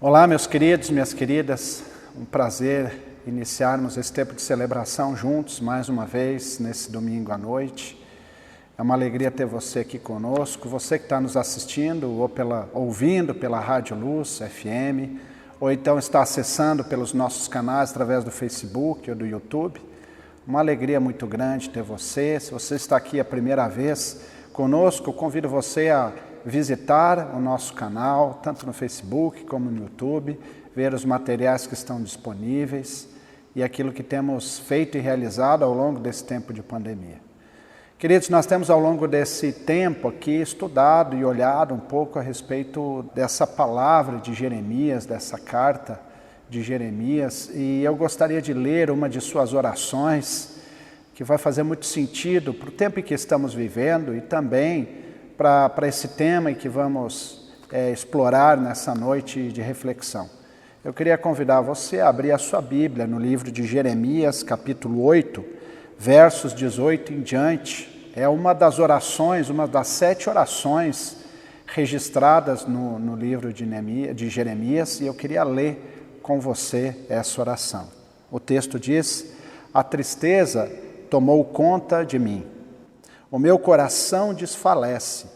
Olá, meus queridos, minhas queridas, um prazer iniciarmos esse tempo de celebração juntos, mais uma vez, nesse domingo à noite. É uma alegria ter você aqui conosco, você que está nos assistindo ou ouvindo pela Rádio Luz FM, ou então está acessando pelos nossos canais através do Facebook ou do YouTube. Uma alegria muito grande ter você. Se você está aqui a primeira vez conosco, eu convido você a visitar o nosso canal, tanto no Facebook como no YouTube, ver os materiais que estão disponíveis e aquilo que temos feito e realizado ao longo desse tempo de pandemia. Queridos, nós temos ao longo desse tempo aqui estudado e olhado um pouco a respeito dessa palavra de Jeremias, dessa carta de Jeremias, e eu gostaria de ler uma de suas orações, que vai fazer muito sentido para o tempo em que estamos vivendo e também para esse tema que vamos explorar nessa noite de reflexão. Eu queria convidar você a abrir a sua Bíblia no livro de Jeremias, capítulo 8, versos 18 em diante. É uma das orações, uma das 7 orações registradas no livro de Jeremias, e eu queria ler com você essa oração. O texto diz: a tristeza tomou conta de mim. O meu coração desfalece.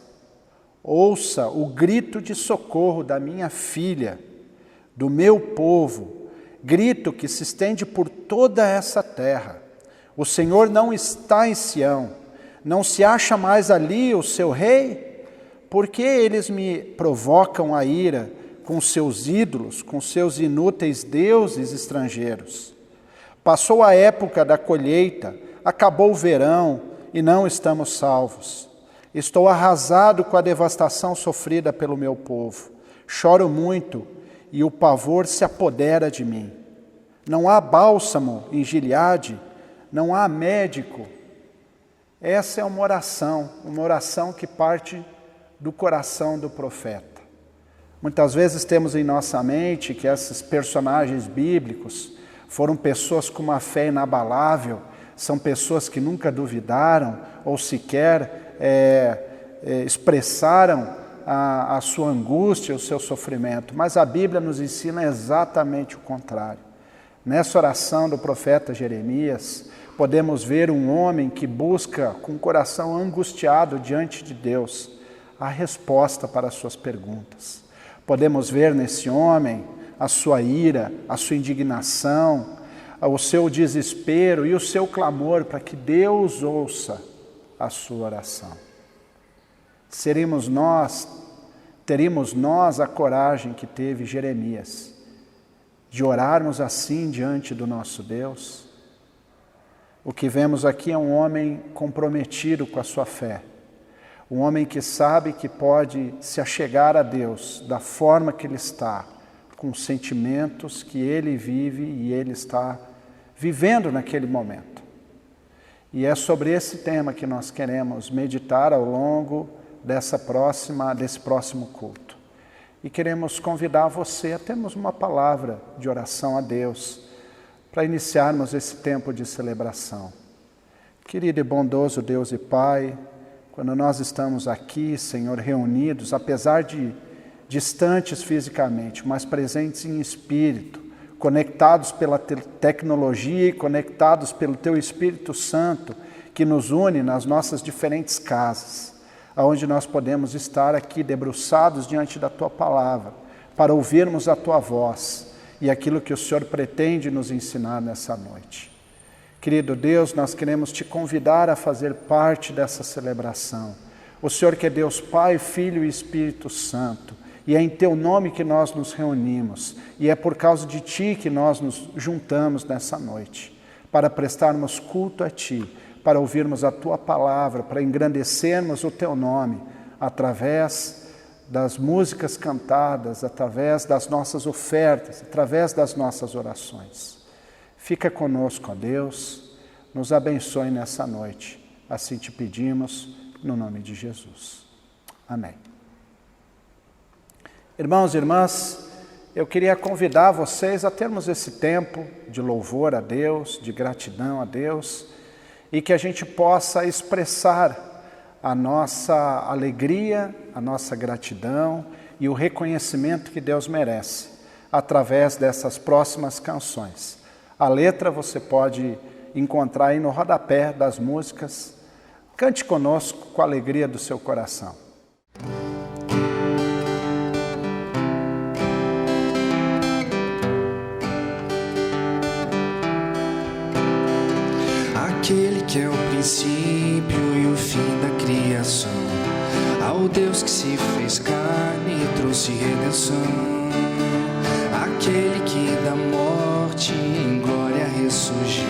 Ouça o grito de socorro da minha filha, do meu povo, grito que se estende por toda essa terra. O Senhor não está em Sião, não se acha mais ali o seu rei? Por que eles me provocam a ira com seus ídolos, com seus inúteis deuses estrangeiros? Passou a época da colheita, acabou o verão, e não estamos salvos. Estou arrasado com a devastação sofrida pelo meu povo. Choro muito e o pavor se apodera de mim. Não há bálsamo em Gileade, não há médico. Essa é uma oração que parte do coração do profeta. Muitas vezes temos em nossa mente que esses personagens bíblicos foram pessoas com uma fé inabalável, são pessoas que nunca duvidaram ou sequer expressaram a sua angústia, o seu sofrimento. Mas a Bíblia nos ensina exatamente o contrário. Nessa oração do profeta Jeremias, podemos ver um homem que busca, com o coração angustiado diante de Deus, a resposta para as suas perguntas. Podemos ver nesse homem a sua ira, a sua indignação, o seu desespero e o seu clamor para que Deus ouça a sua oração. Teríamos nós a coragem que teve Jeremias de orarmos assim diante do nosso Deus? O que vemos aqui é um homem comprometido com a sua fé, um homem que sabe que pode se achegar a Deus da forma que ele está, com os sentimentos que ele vive e ele está vivendo naquele momento. E é sobre esse tema que nós queremos meditar ao longo desse próximo culto. E queremos convidar você a termos uma palavra de oração a Deus para iniciarmos esse tempo de celebração. Querido e bondoso Deus e Pai, quando nós estamos aqui, Senhor, reunidos, apesar de distantes fisicamente, mas presentes em espírito, conectados pela tecnologia e conectados pelo Teu Espírito Santo, que nos une nas nossas diferentes casas, onde nós podemos estar aqui debruçados diante da Tua Palavra, para ouvirmos a Tua voz e aquilo que o Senhor pretende nos ensinar nessa noite. Querido Deus, nós queremos Te convidar a fazer parte dessa celebração. O Senhor que é Deus Pai, Filho e Espírito Santo, e é em Teu nome que nós nos reunimos, e é por causa de Ti que nós nos juntamos nessa noite, para prestarmos culto a Ti, para ouvirmos a Tua palavra, para engrandecermos o Teu nome, através das músicas cantadas, através das nossas ofertas, através das nossas orações. Fica conosco, ó Deus, nos abençoe nessa noite, assim Te pedimos, no nome de Jesus. Amém. Irmãos e irmãs, eu queria convidar vocês a termos esse tempo de louvor a Deus, de gratidão a Deus, e que a gente possa expressar a nossa alegria, a nossa gratidão e o reconhecimento que Deus merece através dessas próximas canções. A letra você pode encontrar aí no rodapé das músicas. Cante conosco com a alegria do seu coração. Aquele que é o princípio e o fim da criação, ao Deus que se fez carne e trouxe redenção, aquele que da morte em glória ressurgiu,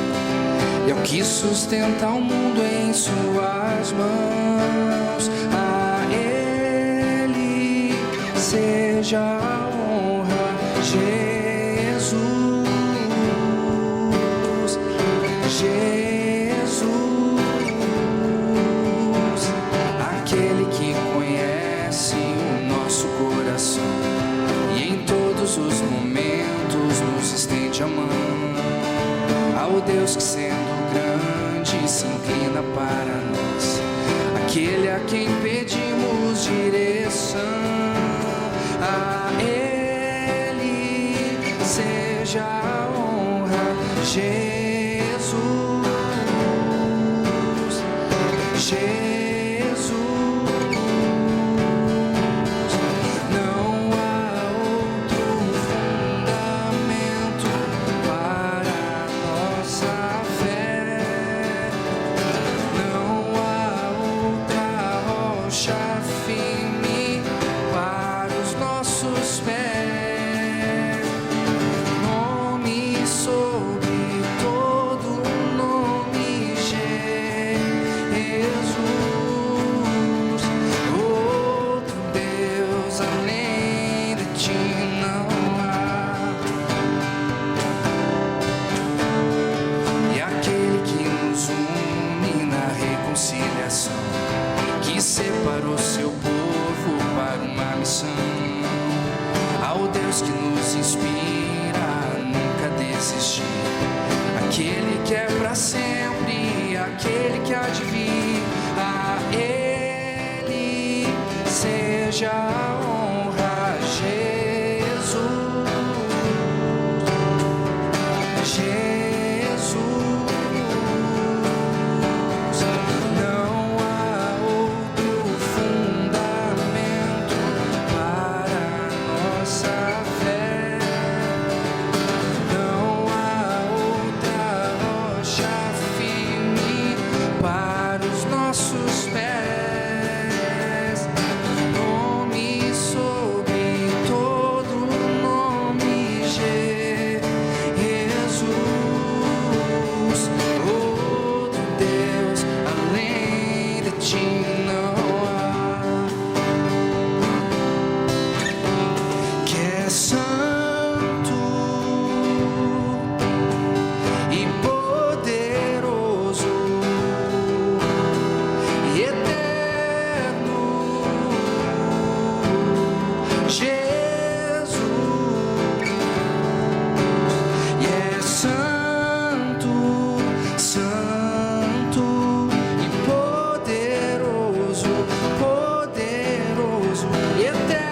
e é o que sustenta o mundo em suas mãos. A Ele seja a honra, Jesus, aquele que conhece o nosso coração e em todos os momentos nos estende a mão. Ao Deus que sendo grande se inclina para nós, aquele a quem pedimos direção. A Ele seja a honra, Jesus, não há outro fundamento para a nossa fé, não há outra rocha firme para os nossos pés, nome sobre todo nome, Jesus, outro Deus além de ti não há. E aquele que nos une na reconciliação, que separou seu povo para uma missão, ao Deus que nos inspira a nunca desistir, aquele que é para sempre, aquele que há de vir. A Ele seja a honra, Jesus, não há outro fundamento para a nossa fé, não há outra rocha firme para os nossos pés, nome sobre todo nome, Jesus, outro Deus além de ti não há, que é santo e poderoso e eterno, Jesus, e é santo, santo e poderoso, poderoso e eterno,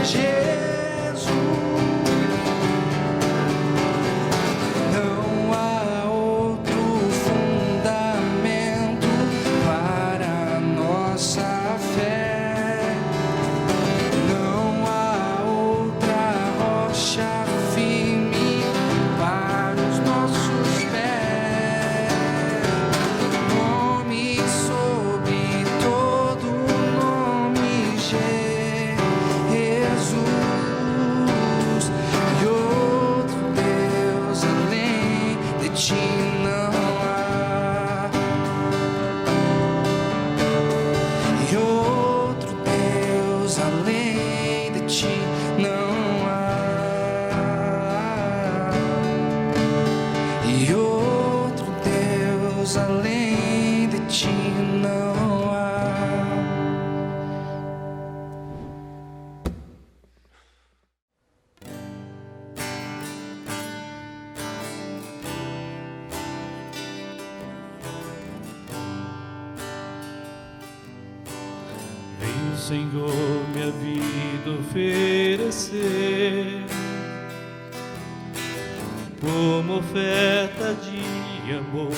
Jesus. Não há outro fundamento para a nossa fé, não há outra rocha firme para os nossos pés, nome sobre todo nome, Jesus, e outro Deus além de ti não há, e outro Deus além de ti não há, e outro Deus além de ti não há. Veio Senhor, minha vida oferecer como oferta de amor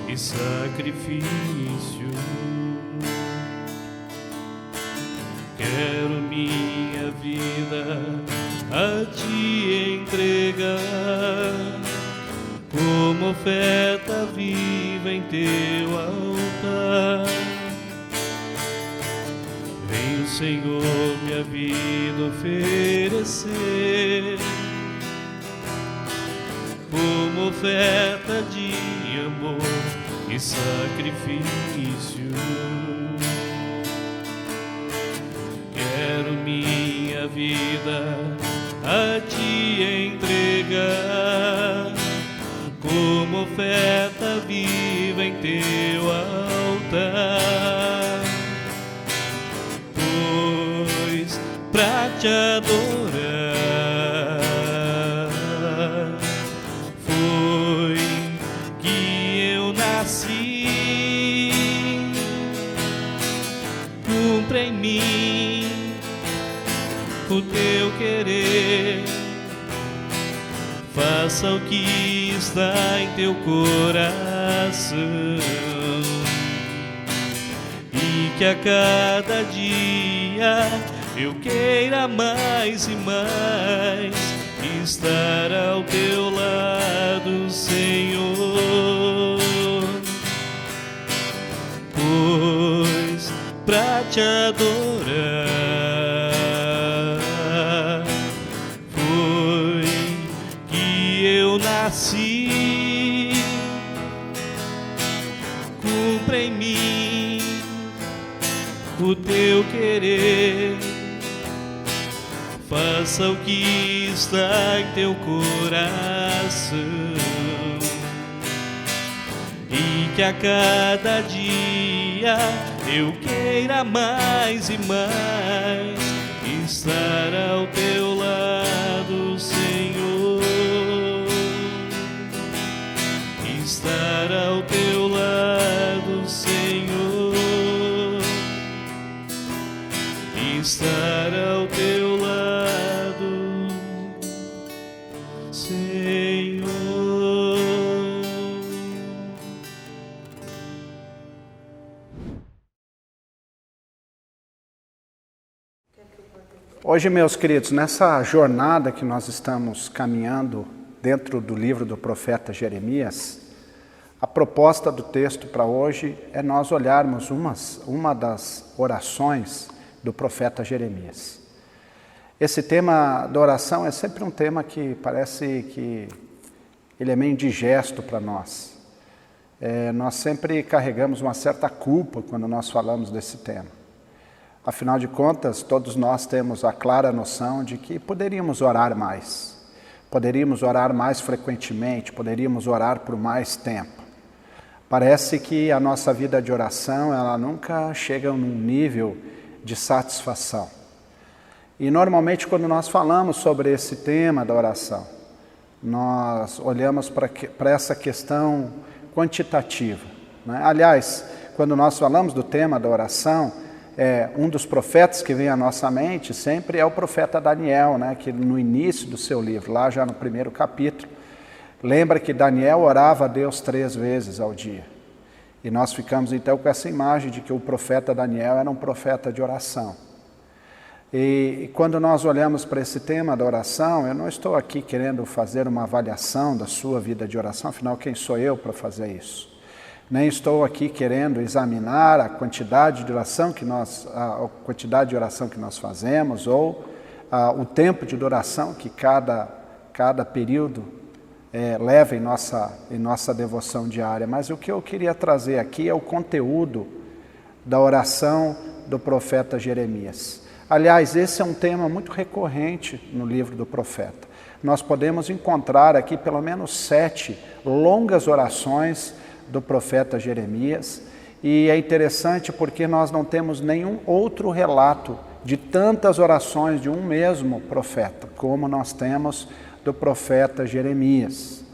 e sacrifício. Quero minha vida a Te entregar como oferta viva em Teu altar. Venho, Senhor, minha vida oferecer como oferta de amor e sacrifício. Quero minha vida a Te entregar como oferta viva em Teu altar, pois pra Te adorar foi que eu nasci. Cumpra em mim o Teu querer, faça o que está em Teu coração, e que a cada dia eu queira mais e mais estar ao Teu lado, Senhor, pois pra Te adorar nasci. Cumpra em mim o Teu querer, faça o que está em Teu coração, e que a cada dia eu queira mais e mais estar ao Teu lado, Senhor, estar ao Teu lado, Senhor, estar ao Teu lado, Senhor. Hoje, meus queridos, nessa jornada que nós estamos caminhando dentro do livro do profeta Jeremias, a proposta do texto para hoje é nós olharmos uma das orações do profeta Jeremias. Esse tema da oração é sempre um tema que parece que ele é meio indigesto para nós. Nós sempre carregamos uma certa culpa quando nós falamos desse tema. Afinal de contas, todos nós temos a clara noção de que poderíamos orar mais frequentemente, poderíamos orar por mais tempo. Parece que a nossa vida de oração, ela nunca chega num nível de satisfação. E normalmente quando nós falamos sobre esse tema da oração, nós olhamos para essa questão quantitativa, né? Aliás, quando nós falamos do tema da oração, um dos profetas que vem à nossa mente sempre é o profeta Daniel, né? Que no início do seu livro, lá já no primeiro capítulo, lembra que Daniel orava a Deus 3 vezes ao dia. E nós ficamos então com essa imagem de que o profeta Daniel era um profeta de oração. E quando nós olhamos para esse tema da oração, eu não estou aqui querendo fazer uma avaliação da sua vida de oração, afinal, quem sou eu para fazer isso? Nem estou aqui querendo examinar a quantidade de oração que nós fazemos ou o tempo de oração que cada período leva em nossa devoção diária. Mas o que eu queria trazer aqui é o conteúdo da oração do profeta Jeremias. Aliás, esse é um tema muito recorrente no livro do profeta. Nós podemos encontrar aqui pelo menos 7 longas orações do profeta Jeremias, e é interessante porque nós não temos nenhum outro relato de tantas orações de um mesmo profeta, como nós temos do profeta Jeremias.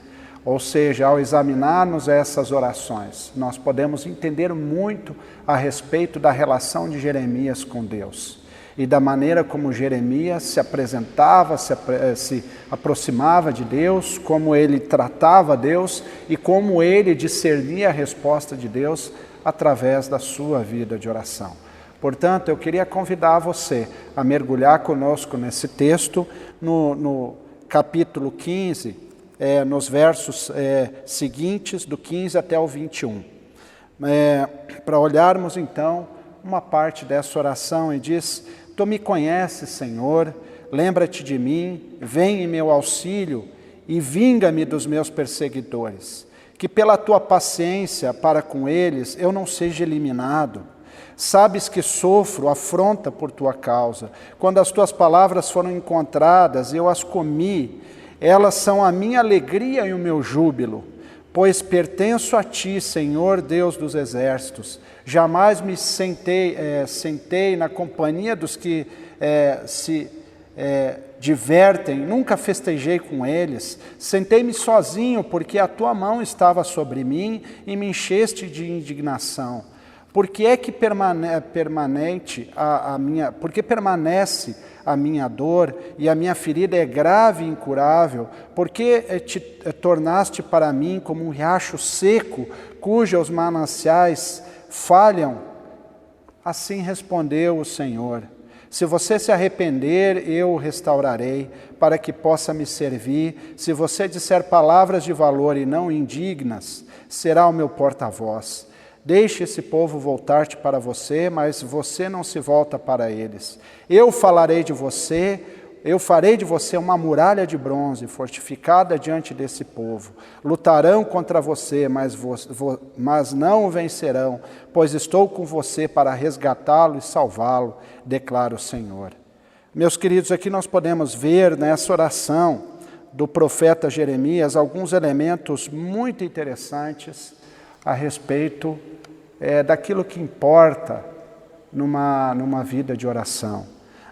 Ou seja, ao examinarmos essas orações, nós podemos entender muito a respeito da relação de Jeremias com Deus e da maneira como Jeremias se apresentava, se aproximava de Deus, como ele tratava Deus e como ele discernia a resposta de Deus através da sua vida de oração. Portanto, eu queria convidar você a mergulhar conosco nesse texto, no capítulo 15, nos versos seguintes, do 15 até o 21. Para olharmos então uma parte dessa oração, e diz: Tu me conheces, Senhor, lembra-te de mim, vem em meu auxílio e vinga-me dos meus perseguidores, que pela tua paciência para com eles eu não seja eliminado. Sabes que sofro afronta por tua causa. Quando as tuas palavras foram encontradas, eu as comi. Elas são a minha alegria e o meu júbilo, pois pertenço a ti, Senhor Deus dos exércitos. Jamais me sentei na companhia dos que se divertem, nunca festejei com eles. Sentei-me sozinho, porque a tua mão estava sobre mim e me encheste de indignação. Porque é que permanece a minha dor e a minha ferida é grave e incurável? Porque te tornaste para mim como um riacho seco, cujos mananciais falham? Assim respondeu o Senhor: se você se arrepender, eu o restaurarei, para que possa me servir. Se você disser palavras de valor e não indignas, será o meu porta-voz. Deixe esse povo voltar-te para você, mas você não se volta para eles. Eu farei de você uma muralha de bronze, fortificada diante desse povo. Lutarão contra você, mas não o vencerão, pois estou com você para resgatá-lo e salvá-lo, declara o Senhor. Meus queridos, aqui nós podemos ver nessa oração do profeta Jeremias alguns elementos muito interessantes a respeito daquilo que importa numa vida de oração.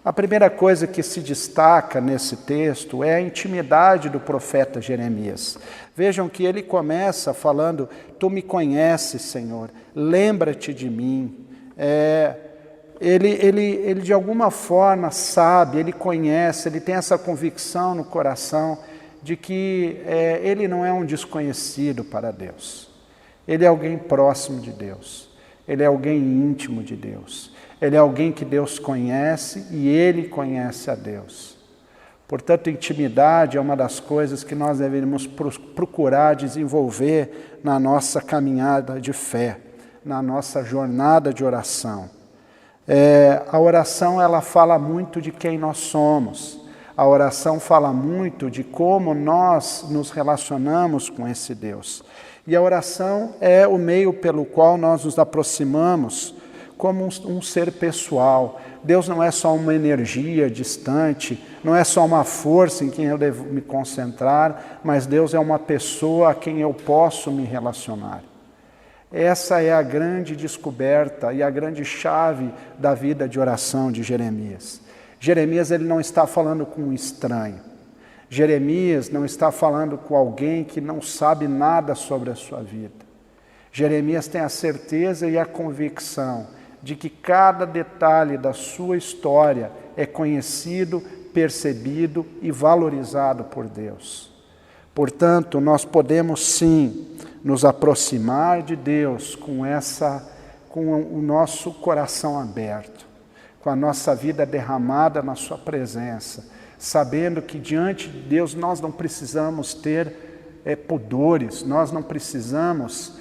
A primeira coisa que se destaca nesse texto é a intimidade do profeta Jeremias. Vejam que ele começa falando: Tu me conheces, Senhor, lembra-te de mim. Ele de alguma forma sabe, ele conhece, ele tem essa convicção no coração de que ele não é um desconhecido para Deus. Ele é alguém próximo de Deus, ele é alguém íntimo de Deus, ele é alguém que Deus conhece e ele conhece a Deus. Portanto, intimidade é uma das coisas que nós devemos procurar desenvolver na nossa caminhada de fé, na nossa jornada de oração. A oração, ela fala muito de quem nós somos, a oração fala muito de como nós nos relacionamos com esse Deus. E a oração é o meio pelo qual nós nos aproximamos como um ser pessoal. Deus não é só uma energia distante, não é só uma força em quem eu devo me concentrar, mas Deus é uma pessoa a quem eu posso me relacionar. Essa é a grande descoberta e a grande chave da vida de oração de Jeremias. Jeremias, ele não está falando com um estranho. Jeremias não está falando com alguém que não sabe nada sobre a sua vida. Jeremias tem a certeza e a convicção de que cada detalhe da sua história é conhecido, percebido e valorizado por Deus. Portanto, nós podemos sim nos aproximar de Deus com o nosso coração aberto, com a nossa vida derramada na sua presença, sabendo que diante de Deus nós não precisamos ter pudores, nós não precisamos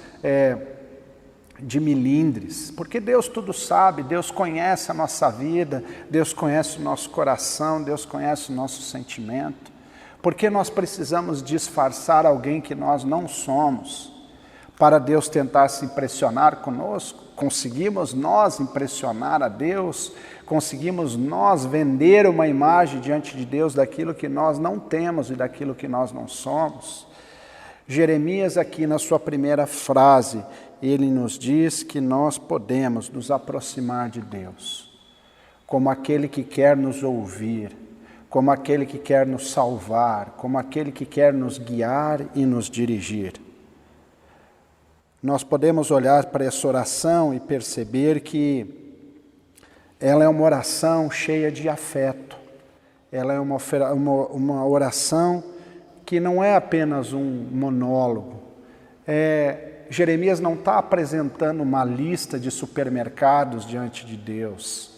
de milindres, porque Deus tudo sabe, Deus conhece a nossa vida, Deus conhece o nosso coração, Deus conhece o nosso sentimento. Por que nós precisamos disfarçar alguém que nós não somos para Deus tentar se impressionar conosco? Conseguimos nós impressionar a Deus? Conseguimos nós vender uma imagem diante de Deus daquilo que nós não temos e daquilo que nós não somos? Jeremias, aqui na sua primeira frase, ele nos diz que nós podemos nos aproximar de Deus como aquele que quer nos ouvir, como aquele que quer nos salvar, como aquele que quer nos guiar e nos dirigir. Nós podemos olhar para essa oração e perceber que ela é uma oração cheia de afeto. Ela é uma oração que não é apenas um monólogo. Jeremias não está apresentando uma lista de supermercados diante de Deus.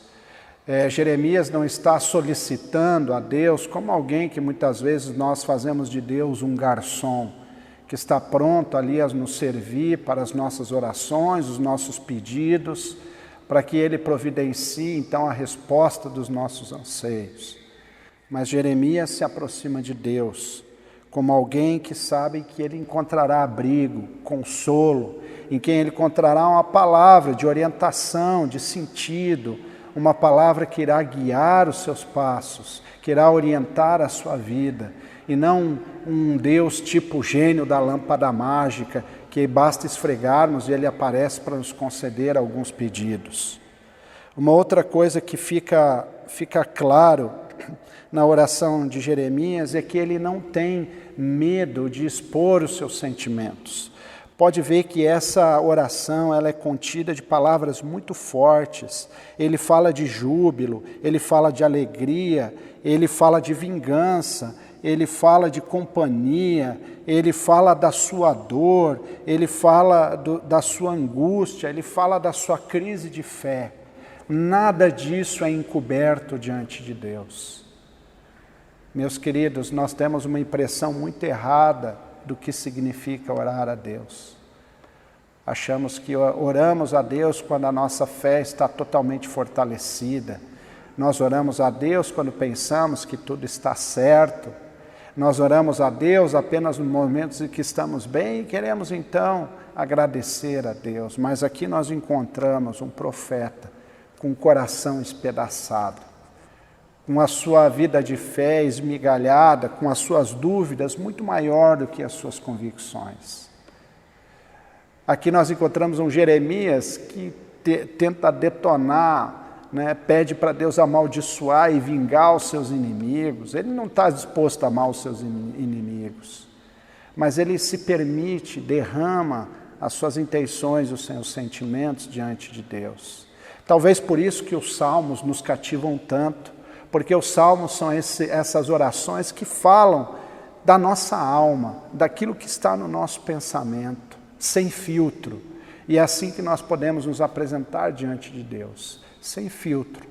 Jeremias não está solicitando a Deus como alguém que muitas vezes nós fazemos de Deus um garçom, que está pronto ali a nos servir para as nossas orações, os nossos pedidos, para que Ele providencie então a resposta dos nossos anseios. Mas Jeremias se aproxima de Deus como alguém que sabe que ele encontrará abrigo, consolo, em quem ele encontrará uma palavra de orientação, de sentido, uma palavra que irá guiar os seus passos, que irá orientar a sua vida, e não um Deus tipo gênio da lâmpada mágica, que basta esfregarmos e ele aparece para nos conceder alguns pedidos. Uma outra coisa que fica claro na oração de Jeremias é que ele não tem medo de expor os seus sentimentos. Pode ver que essa oração ela é contida de palavras muito fortes. Ele fala de júbilo, ele fala de alegria, ele fala de vingança, ele fala de companhia, ele fala da sua dor, ele fala da sua angústia, ele fala da sua crise de fé. Nada disso é encoberto diante de Deus. Meus queridos, nós temos uma impressão muito errada do que significa orar a Deus. Achamos que oramos a Deus quando a nossa fé está totalmente fortalecida. Nós oramos a Deus quando pensamos que tudo está certo. Nós oramos a Deus apenas nos momentos em que estamos bem e queremos então agradecer a Deus. Mas aqui nós encontramos um profeta com o coração espedaçado, com a sua vida de fé esmigalhada, com as suas dúvidas muito maior do que as suas convicções. Aqui nós encontramos um Jeremias que tenta detonar, pede para Deus amaldiçoar e vingar os seus inimigos. Ele não está disposto a amar os seus inimigos, mas ele se permite, derrama as suas intenções, os seus sentimentos diante de Deus. Talvez por isso que os salmos nos cativam tanto, porque os salmos são essas orações que falam da nossa alma, daquilo que está no nosso pensamento, sem filtro. E é assim que nós podemos nos apresentar diante de Deus, sem filtro,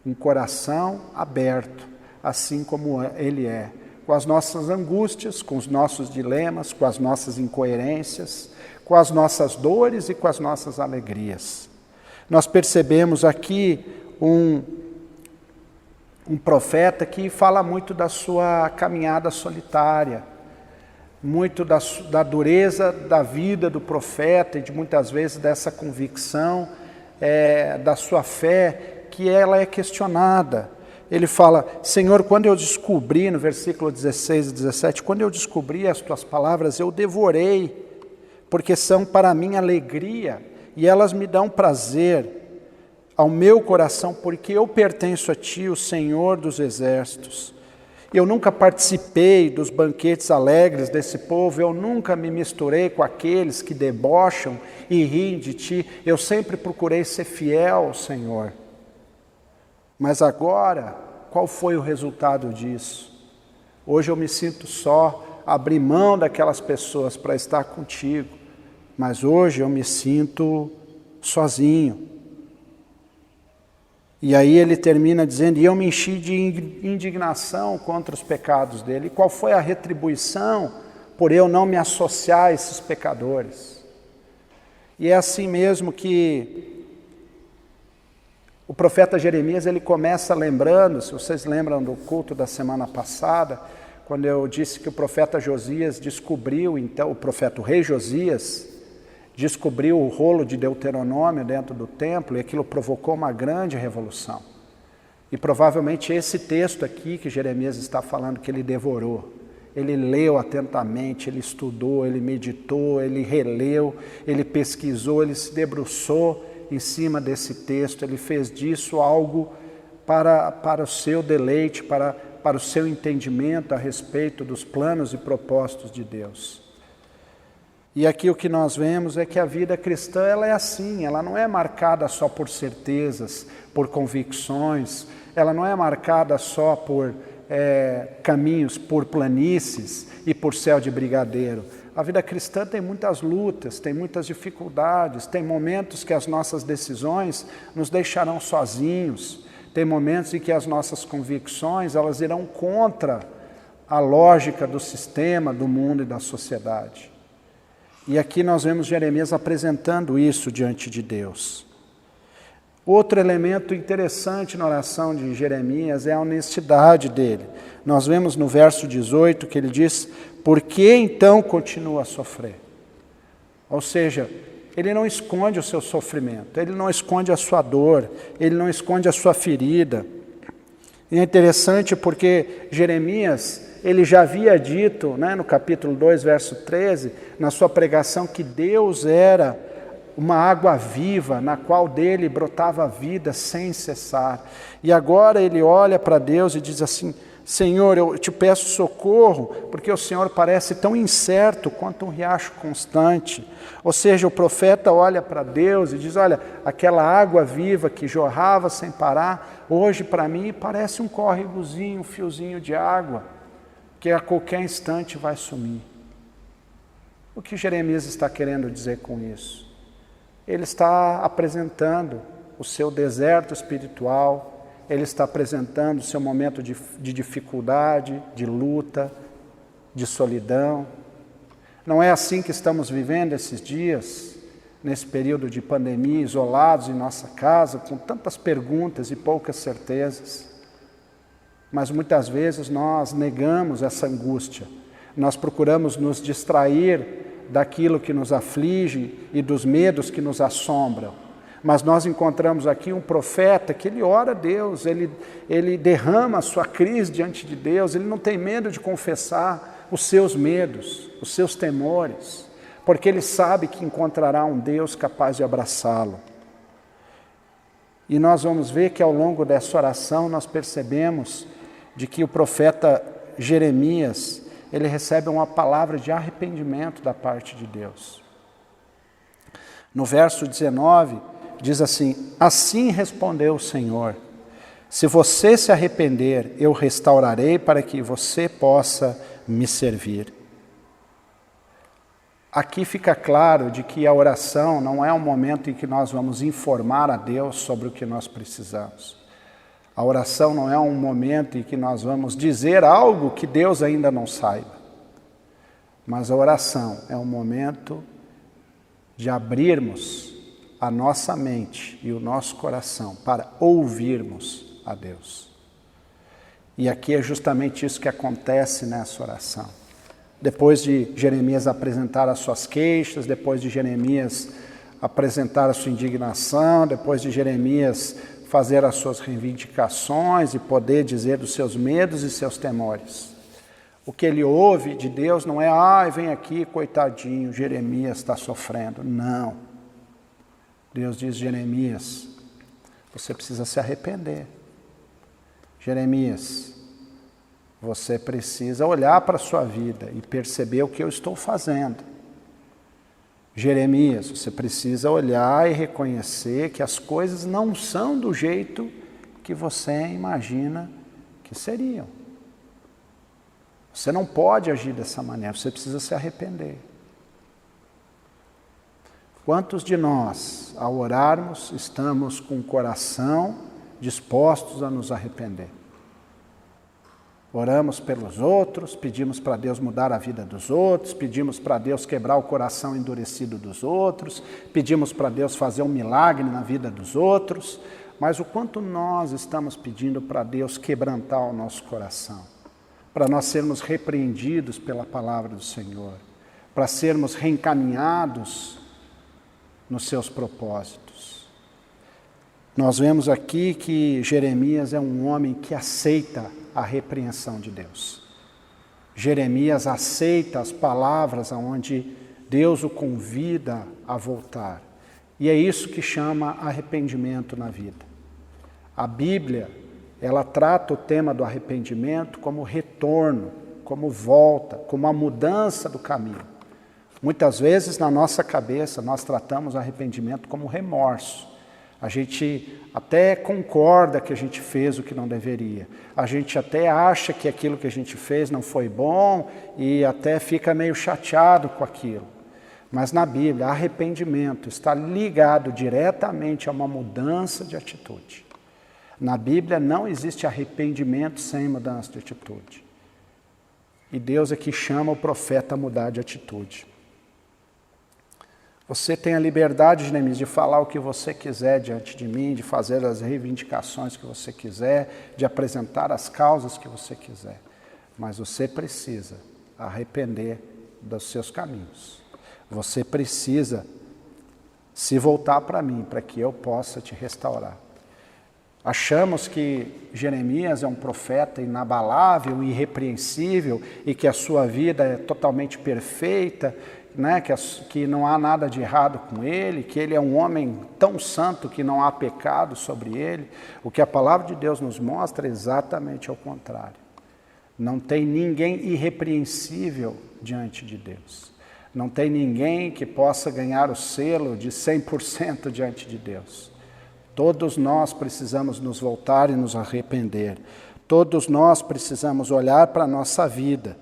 um coração aberto, assim como Ele é, com as nossas angústias, com os nossos dilemas, com as nossas incoerências, com as nossas dores e com as nossas alegrias. Nós percebemos aqui um profeta que fala muito da sua caminhada solitária, muito da dureza da vida do profeta e de muitas vezes dessa convicção da sua fé, que ela é questionada. Ele fala: Senhor, quando eu descobri, no versículo 16 e 17, quando eu descobri as tuas palavras, eu devorei, porque são para mim alegria e elas me dão prazer ao meu coração, porque eu pertenço a Ti, o Senhor dos exércitos. Eu nunca participei dos banquetes alegres desse povo, eu nunca me misturei com aqueles que debocham e riem de Ti. Eu sempre procurei ser fiel ao Senhor. Mas agora, qual foi o resultado disso? Hoje eu me sinto só, abri mão daquelas pessoas para estar contigo, mas hoje eu me sinto sozinho. E aí ele termina dizendo: e eu me enchi de indignação contra os pecados dele. E qual foi a retribuição por eu não me associar a esses pecadores? E é assim mesmo que o profeta Jeremias, ele começa lembrando, se vocês lembram do culto da semana passada, quando eu disse que o profeta Josias descobriu, então, o rei Josias descobriu o rolo de Deuteronômio dentro do templo, e aquilo provocou uma grande revolução. E provavelmente esse texto aqui que Jeremias está falando, que ele devorou, ele leu atentamente, ele estudou, ele meditou, ele releu, ele pesquisou, ele se debruçou em cima desse texto, ele fez disso algo para o seu deleite, para para o seu entendimento a respeito dos planos e propósitos de Deus. E aqui o que nós vemos é que a vida cristã ela é assim, ela não é marcada só por certezas, por convicções, ela não é marcada só por caminhos, por planícies e por céu de brigadeiro. A vida cristã tem muitas lutas, tem muitas dificuldades, tem momentos que as nossas decisões nos deixarão sozinhos, tem momentos em que as nossas convicções elas irão contra a lógica do sistema, do mundo e da sociedade. E aqui nós vemos Jeremias apresentando isso diante de Deus. Outro elemento interessante na oração de Jeremias é a honestidade dele. Nós vemos no verso 18 que ele diz: por que então continua a sofrer? Ou seja, ele não esconde o seu sofrimento, ele não esconde a sua dor, ele não esconde a sua ferida. E é interessante porque Jeremias, ele já havia dito, no capítulo 2, verso 13, na sua pregação, que Deus era uma água viva, na qual dele brotava vida sem cessar. E agora ele olha para Deus e diz assim: Senhor, eu te peço socorro, porque o Senhor parece tão incerto quanto um riacho constante. Ou seja, o profeta olha para Deus e diz: olha, aquela água viva que jorrava sem parar, hoje para mim parece um córregozinho, um fiozinho de água, que a qualquer instante vai sumir. O que Jeremias está querendo dizer com isso? Ele está apresentando o seu deserto espiritual, ele está apresentando o seu momento de dificuldade, de luta, de solidão. Não é assim que estamos vivendo esses dias, nesse período de pandemia, isolados em nossa casa, com tantas perguntas e poucas certezas. Mas muitas vezes nós negamos essa angústia, nós procuramos nos distrair daquilo que nos aflige e dos medos que nos assombram. Mas nós encontramos aqui um profeta que ele ora a Deus, ele derrama a sua crise diante de Deus, ele não tem medo de confessar os seus medos, os seus temores, porque ele sabe que encontrará um Deus capaz de abraçá-lo. E nós vamos ver que ao longo dessa oração nós percebemos de que o profeta Jeremias, ele recebe uma palavra de arrependimento da parte de Deus. No verso 19, diz assim: assim respondeu o Senhor, se você se arrepender, eu restaurarei para que você possa me servir. Aqui fica claro de que a oração não é um momento em que nós vamos informar a Deus sobre o que nós precisamos. A oração não é um momento em que nós vamos dizer algo que Deus ainda não saiba. Mas a oração é um momento de abrirmos a nossa mente e o nosso coração para ouvirmos a Deus. E aqui é justamente isso que acontece nessa oração. Depois de Jeremias apresentar as suas queixas, depois de Jeremias apresentar a sua indignação, depois de Jeremias fazer as suas reivindicações e poder dizer dos seus medos e seus temores, o que ele ouve de Deus não é: vem aqui, coitadinho, Jeremias está sofrendo. Não. Deus diz: Jeremias, você precisa se arrepender. Jeremias, você precisa olhar para a sua vida e perceber o que eu estou fazendo. Jeremias, você precisa olhar e reconhecer que as coisas não são do jeito que você imagina que seriam. Você não pode agir dessa maneira, você precisa se arrepender. Quantos de nós, ao orarmos, estamos com o coração dispostos a nos arrepender? Oramos pelos outros, pedimos para Deus mudar a vida dos outros, pedimos para Deus quebrar o coração endurecido dos outros, pedimos para Deus fazer um milagre na vida dos outros, mas o quanto nós estamos pedindo para Deus quebrantar o nosso coração, para nós sermos repreendidos pela palavra do Senhor, para sermos reencaminhados nos seus propósitos. Nós vemos aqui que Jeremias é um homem que aceita a repreensão de Deus. Jeremias aceita as palavras onde Deus o convida a voltar. E é isso que chama arrependimento na vida. A Bíblia ela trata o tema do arrependimento como retorno, como volta, como a mudança do caminho. Muitas vezes na nossa cabeça nós tratamos o arrependimento como remorso. A gente até concorda que a gente fez o que não deveria. A gente até acha que aquilo que a gente fez não foi bom e até fica meio chateado com aquilo. Mas na Bíblia, arrependimento está ligado diretamente a uma mudança de atitude. Na Bíblia não existe arrependimento sem mudança de atitude. E Deus é que chama o profeta a mudar de atitude. Você tem a liberdade, Jeremias, de falar o que você quiser diante de mim, de fazer as reivindicações que você quiser, de apresentar as causas que você quiser. Mas você precisa arrepender dos seus caminhos. Você precisa se voltar para mim, para que eu possa te restaurar. Achamos que Jeremias é um profeta inabalável, irrepreensível, e que a sua vida é totalmente perfeita, né? Que não há nada de errado com ele, que ele é um homem tão santo que não há pecado sobre ele. O que a palavra de Deus nos mostra é exatamente ao contrário. Não tem ninguém irrepreensível diante de Deus. Não tem ninguém que possa ganhar o selo de 100% diante de Deus. Todos nós precisamos nos voltar e nos arrepender. Todos nós precisamos olhar para a nossa vida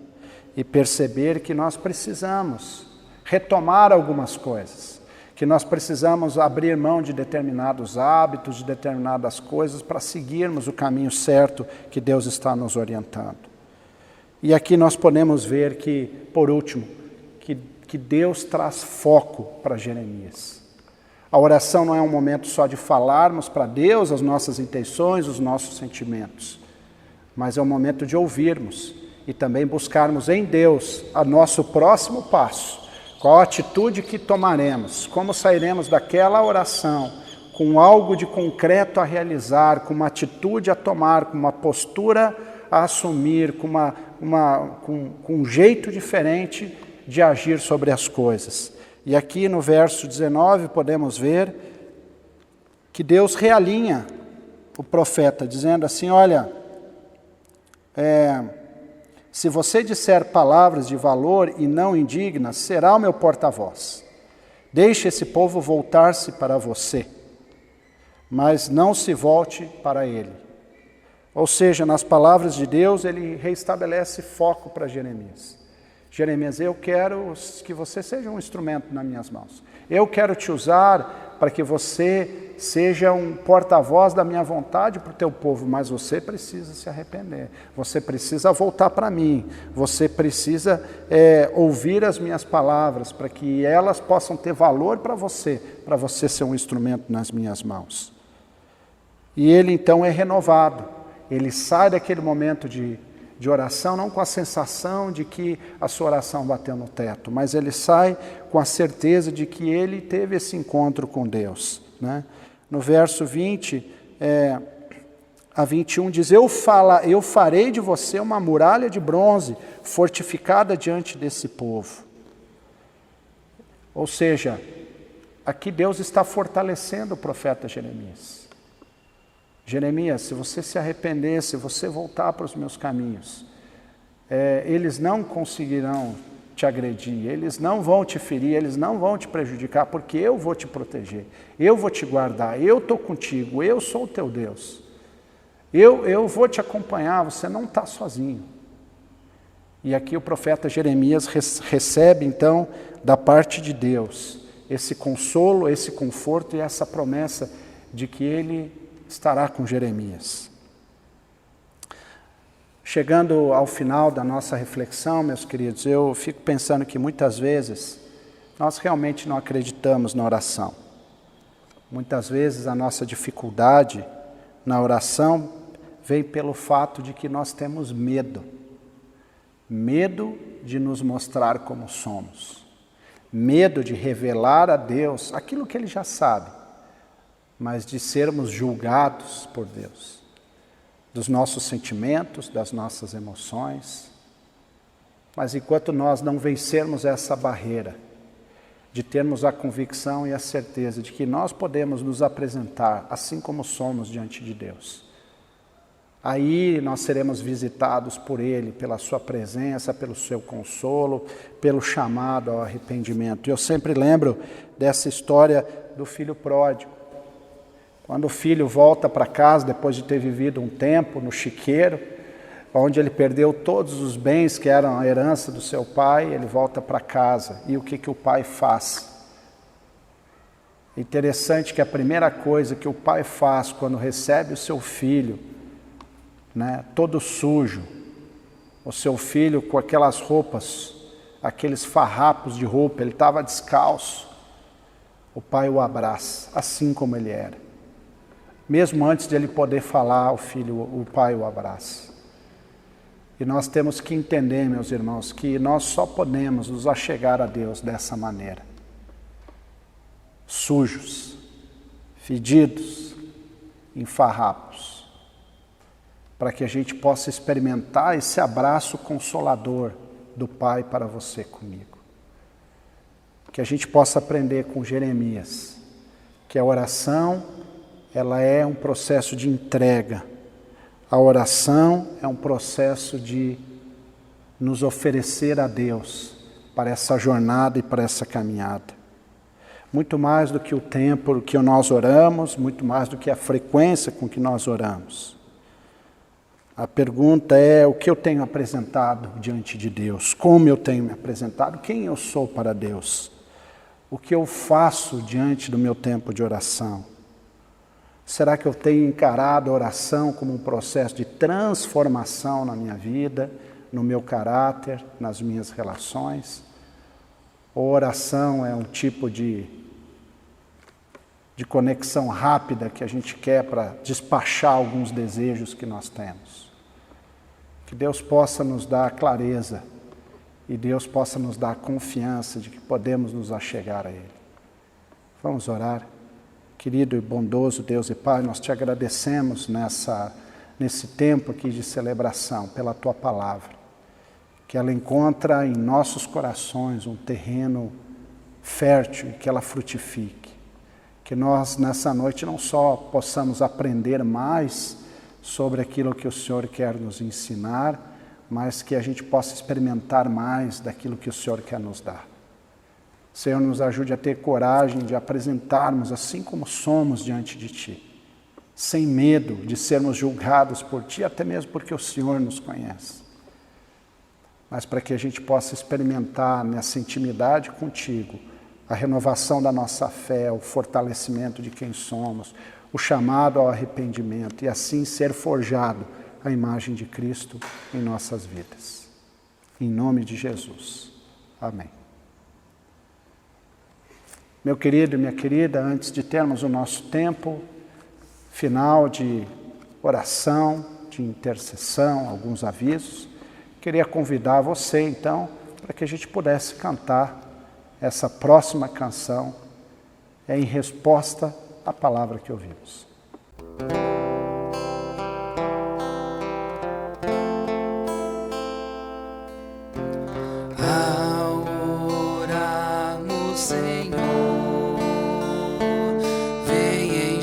e perceber que nós precisamos retomar algumas coisas, que nós precisamos abrir mão de determinados hábitos, de determinadas coisas para seguirmos o caminho certo que Deus está nos orientando. E aqui nós podemos ver que, por último, que Deus traz foco para Jeremias. A oração não é um momento só de falarmos para Deus as nossas intenções, os nossos sentimentos, mas é um momento de ouvirmos e também buscarmos em Deus o nosso próximo passo. Qual a atitude que tomaremos? Como sairemos daquela oração com algo de concreto a realizar, com uma atitude a tomar, com uma postura a assumir, com um jeito diferente de agir sobre as coisas. E aqui no verso 19 podemos ver que Deus realinha o profeta, dizendo assim, olha, se você disser palavras de valor e não indignas, será o meu porta-voz. Deixe esse povo voltar-se para você, mas não se volte para ele. Ou seja, nas palavras de Deus, ele reestabelece foco para Jeremias. Jeremias, eu quero que você seja um instrumento nas minhas mãos. Eu quero te usar para que você seja um porta-voz da minha vontade para o teu povo, mas você precisa se arrepender. Você precisa voltar para mim. Você precisa ouvir as minhas palavras para que elas possam ter valor para você ser um instrumento nas minhas mãos. E ele então é renovado. Ele sai daquele momento de oração, não com a sensação de que a sua oração bateu no teto, mas ele sai com a certeza de que ele teve esse encontro com Deus, né? No verso 20 a 21 diz, eu farei de você uma muralha de bronze fortificada diante desse povo. Ou seja, aqui Deus está fortalecendo o profeta Jeremias. Jeremias, se você se arrepender, se você voltar para os meus caminhos, eles não conseguirão te agredir, eles não vão te ferir, eles não vão te prejudicar, porque eu vou te proteger, eu vou te guardar, eu estou contigo, eu sou o teu Deus. Eu vou te acompanhar, você não está sozinho. E aqui o profeta Jeremias recebe então da parte de Deus esse consolo, esse conforto e essa promessa de que ele estará com Jeremias. Chegando ao final da nossa reflexão, meus queridos, eu fico pensando que muitas vezes nós realmente não acreditamos na oração. Muitas vezes a nossa dificuldade na oração vem pelo fato de que nós temos medo. Medo de nos mostrar como somos. Medo de revelar a Deus aquilo que Ele já sabe, mas de sermos julgados por Deus, dos nossos sentimentos, das nossas emoções. Mas enquanto nós não vencermos essa barreira, de termos a convicção e a certeza de que nós podemos nos apresentar assim como somos diante de Deus, Aí nós seremos visitados por Ele, pela sua presença, pelo seu consolo, pelo chamado ao arrependimento. E eu sempre lembro dessa história do filho pródigo. Quando o filho volta para casa, depois de ter vivido um tempo no chiqueiro, onde ele perdeu todos os bens que eram a herança do seu pai, ele volta para casa. E o que o pai faz? Interessante que a primeira coisa que o pai faz quando recebe o seu filho, todo sujo, o seu filho com aquelas roupas, aqueles farrapos de roupa, ele estava descalço, o pai o abraça, assim como ele era. Mesmo antes de ele poder falar, o pai o abraça. E nós temos que entender, meus irmãos, que nós só podemos nos achegar a Deus dessa maneira. Sujos, fedidos, em farrapos, para que a gente possa experimentar esse abraço consolador do Pai para você comigo. Que a gente possa aprender com Jeremias, que a oração, ela é um processo de entrega. A oração é um processo de nos oferecer a Deus para essa jornada e para essa caminhada. Muito mais do que o tempo que nós oramos, muito mais do que a frequência com que nós oramos. A pergunta é: o que eu tenho apresentado diante de Deus? Como eu tenho me apresentado? Quem eu sou para Deus? O que eu faço diante do meu tempo de oração? Será que eu tenho encarado a oração como um processo de transformação na minha vida, no meu caráter, nas minhas relações? Ou oração é um tipo de conexão rápida que a gente quer para despachar alguns desejos que nós temos? Que Deus possa nos dar clareza e Deus possa nos dar confiança de que podemos nos achegar a Ele. Vamos orar. Querido e bondoso Deus e Pai, nós te agradecemos nesse tempo aqui de celebração pela Tua Palavra, que ela encontra em nossos corações um terreno fértil e que ela frutifique. Que nós nessa noite não só possamos aprender mais sobre aquilo que o Senhor quer nos ensinar, mas que a gente possa experimentar mais daquilo que o Senhor quer nos dar. Senhor, nos ajude a ter coragem de apresentarmos assim como somos diante de Ti, sem medo de sermos julgados por Ti, até mesmo porque o Senhor nos conhece. Mas para que a gente possa experimentar nessa intimidade contigo a renovação da nossa fé, o fortalecimento de quem somos, o chamado ao arrependimento e assim ser forjado a imagem de Cristo em nossas vidas. Em nome de Jesus. Amém. Meu querido e minha querida, antes de termos o nosso tempo final de oração, de intercessão, alguns avisos, queria convidar você então para que a gente pudesse cantar essa próxima canção em resposta à palavra que ouvimos.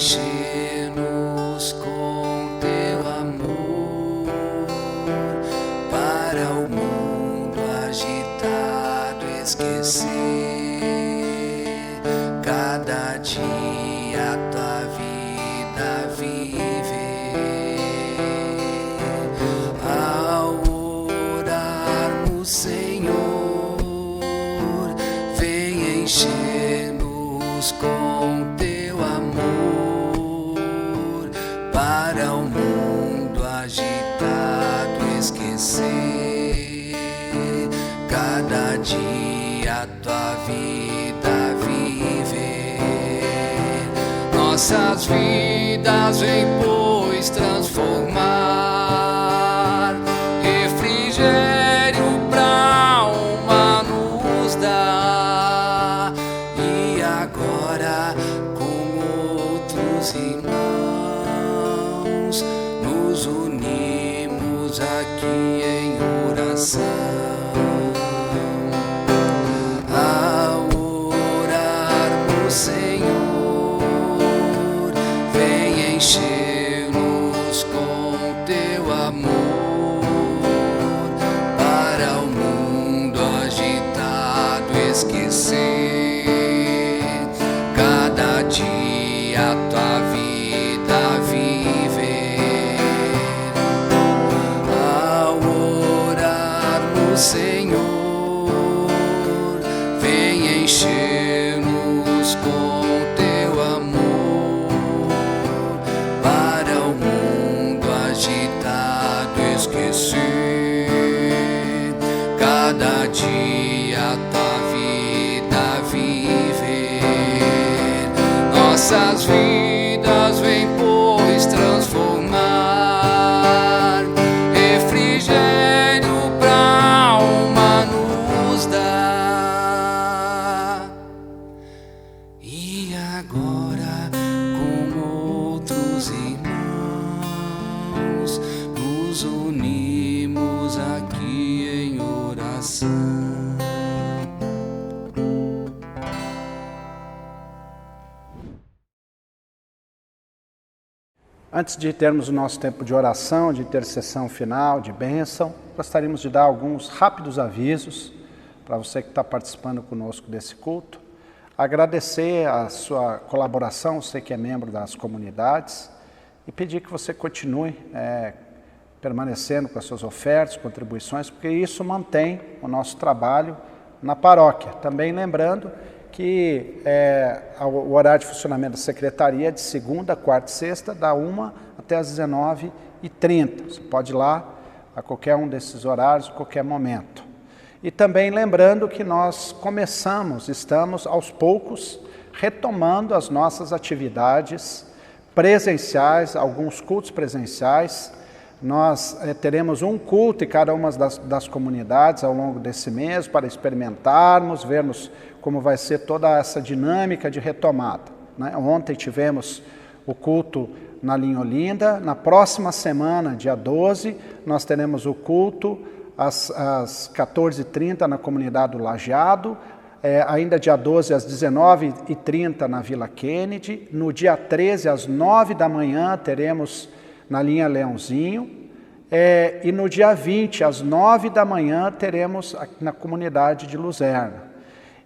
Enche-nos com teu amor, para o mundo agitado esquecer, cada dia tua vida viver. Ao orarmos, Senhor, vem encher-nos com teu amor, para o mundo agitado esquecer, cada dia tua vida viver. Nossas vidas vem pois transformar, refrigério pra alma nos dá, e agora com outros irmãos nos unimos aqui em oração. Ao orarmos, Senhor, vem encher-nos com teu Senhor, vem encher-nos com teu amor, para o mundo agitado esquecer cada dia tua vida viver. Nossas vidas vem, pois, transformar, refrigério pra alma nos dá. E agora, com outros irmãos, nos unimos aqui em oração. Antes de termos o nosso tempo de oração, de intercessão final, de bênção, gostaríamos de dar alguns rápidos avisos para você que está participando conosco desse culto. Agradecer a sua colaboração, você que é membro das comunidades, e pedir que você continue permanecendo com as suas ofertas, contribuições, porque isso mantém o nosso trabalho na paróquia. Também lembrando que o horário de funcionamento da secretaria é de segunda, quarta e sexta, da 1 até as 19h30. Você pode ir lá a qualquer um desses horários, a qualquer momento. E também lembrando que nós estamos aos poucos retomando as nossas atividades presenciais, alguns cultos presenciais. Nós teremos um culto em cada uma das comunidades ao longo desse mês para experimentarmos, vermos como vai ser toda essa dinâmica de retomada, né? Ontem tivemos o culto na Linha Olinda. Na próxima semana, dia 12, nós teremos o culto às 14h30 na comunidade do Lajeado. Ainda dia 12, às 19h30 na Vila Kennedy. No dia 13, às 9 da manhã, teremos na linha Leãozinho, e no dia 20, às 9 da manhã, teremos na comunidade de Luzerna.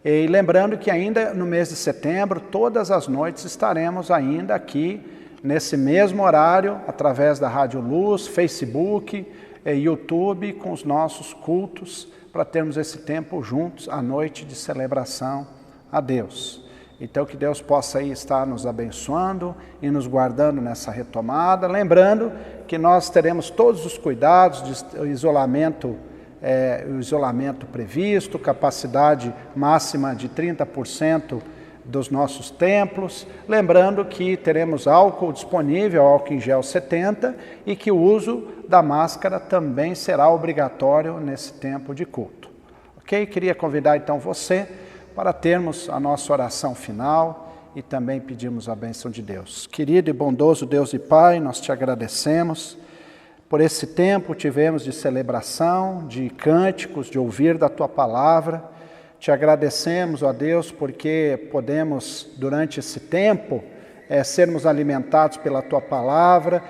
E lembrando que ainda no mês de setembro, todas as noites estaremos ainda aqui, nesse mesmo horário, através da Rádio Luz, Facebook, YouTube, com os nossos cultos, para termos esse tempo juntos, à noite de celebração a Deus. Então, que Deus possa aí estar nos abençoando e nos guardando nessa retomada. Lembrando que nós teremos todos os cuidados de isolamento, o isolamento previsto, capacidade máxima de 30% dos nossos templos. Lembrando que teremos álcool disponível, álcool em gel 70, e que o uso da máscara também será obrigatório nesse tempo de culto. Ok? Queria convidar então você para termos a nossa oração final e também pedimos a bênção de Deus. Querido e bondoso Deus e Pai, nós te agradecemos por esse tempo tivemos de celebração, de cânticos, de ouvir da Tua Palavra. Te agradecemos, ó Deus, porque podemos, durante esse tempo, sermos alimentados pela Tua Palavra,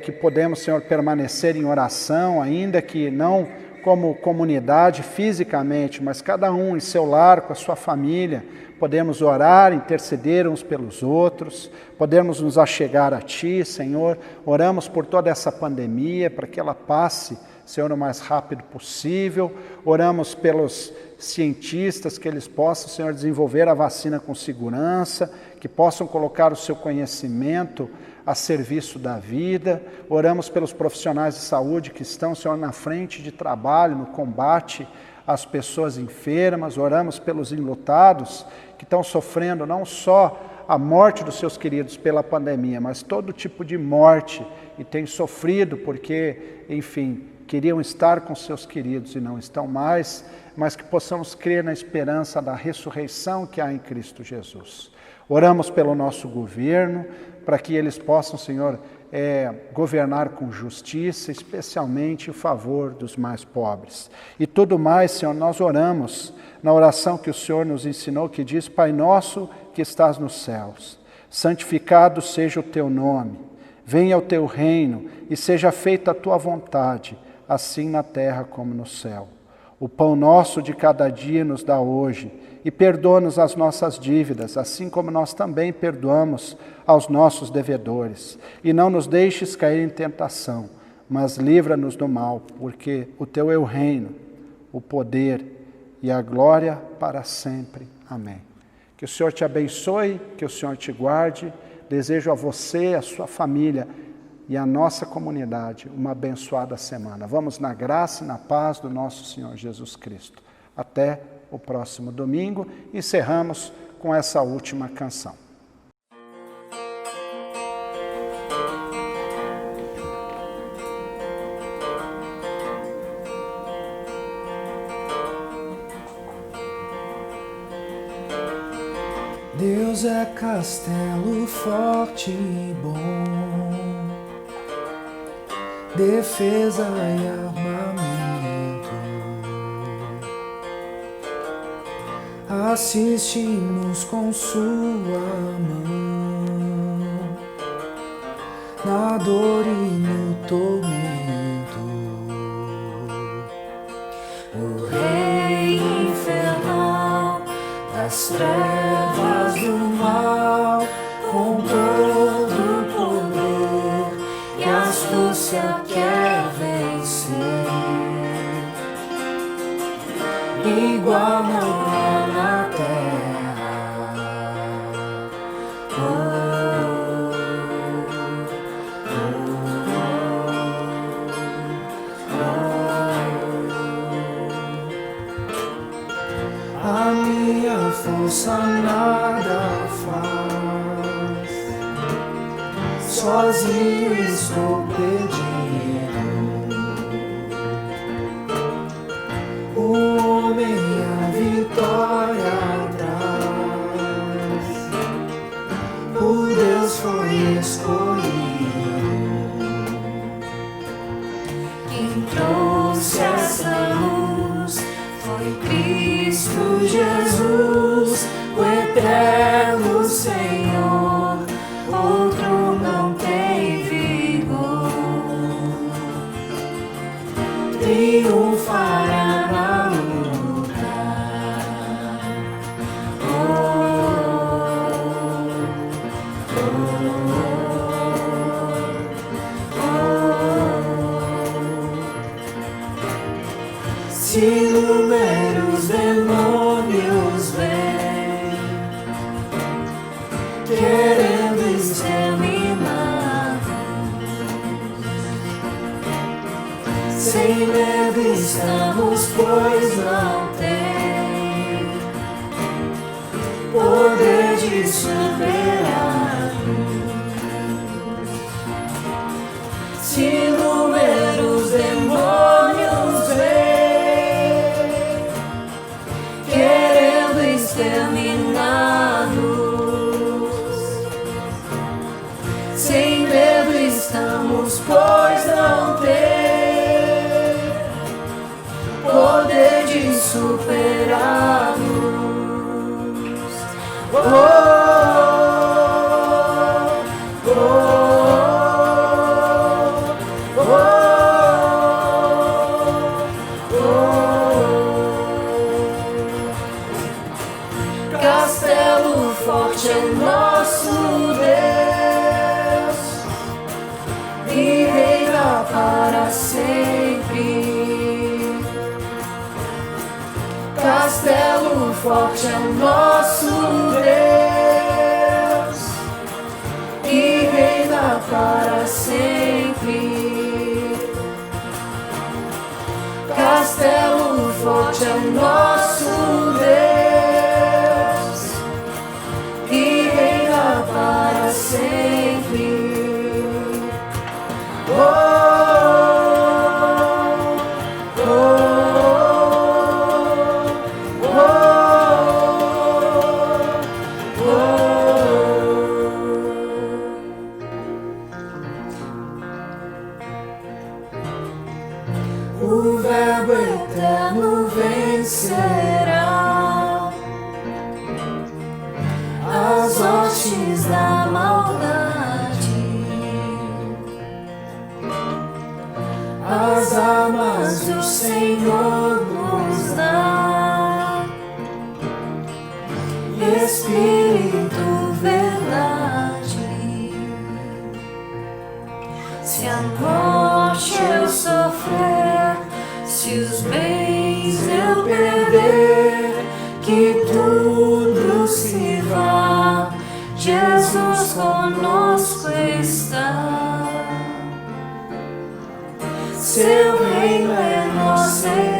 que podemos, Senhor, permanecer em oração, ainda que não como comunidade fisicamente, mas cada um em seu lar, com a sua família, podemos orar, interceder uns pelos outros, podemos nos achegar a Ti, Senhor. Oramos por toda essa pandemia, para que ela passe, Senhor, o mais rápido possível. Oramos pelos cientistas, que eles possam, Senhor, desenvolver a vacina com segurança, que possam colocar o seu conhecimento a serviço da vida. Oramos pelos profissionais de saúde que estão, Senhor, na frente de trabalho, no combate às pessoas enfermas. Oramos pelos enlutados que estão sofrendo não só a morte dos seus queridos pela pandemia, mas todo tipo de morte, e têm sofrido porque, enfim, queriam estar com seus queridos e não estão mais, mas que possamos crer na esperança da ressurreição que há em Cristo Jesus. Oramos pelo nosso governo, para que eles possam, Senhor, governar com justiça, especialmente em favor dos mais pobres. E tudo mais, Senhor, nós oramos na oração que o Senhor nos ensinou, que diz: Pai nosso que estás nos céus, santificado seja o teu nome, venha o teu reino e seja feita a tua vontade, assim na terra como no céu. O pão nosso de cada dia nos dá hoje, e perdoa-nos as nossas dívidas, assim como nós também perdoamos aos nossos devedores. E não nos deixes cair em tentação, mas livra-nos do mal, porque o teu é o reino, o poder e a glória para sempre. Amém. Que o Senhor te abençoe, que o Senhor te guarde. Desejo a você, a sua família e a nossa comunidade uma abençoada semana. Vamos na graça e na paz do nosso Senhor Jesus Cristo. Até o próximo domingo. Encerramos com essa última canção. Deus é castelo forte e bom, defesa e armamento, assiste-nos com sua mão, na dor e no tormento. O Rei infernal das trevas do mal, com todo o poder e astúcia quer vencer, igual não há na terra. A minha força nada faz, sozinho estou perdido. O homem a vitória traz, por Deus foi escolhido. Quem trouxe essa luz foi Cristo Jesus, o eterno Senhor, outro não tem vigor. Triunfará na luta. Se inúmeros demônios vêm, querendo exterminar-nos, sem medo estamos, pois não tem poder de superar-nos. Se inúmeros demônios vêm, querendo exterminar-nos, sem medo estamos, pois não tem poder de superar-nos. Castelo forte é nosso Deus e reina para sempre. Castelo forte é nosso Deus e reina para sempre. Castelo forte é nosso Deus e reina para sempre. O Verbo eterno vencerá as hostes da maldade, as armas do Senhor nos dá, Espírito, verdade. Se a morte eu sofrer, se os bens perder, que tudo se vá, Jesus conosco está. Seu reino é nosso.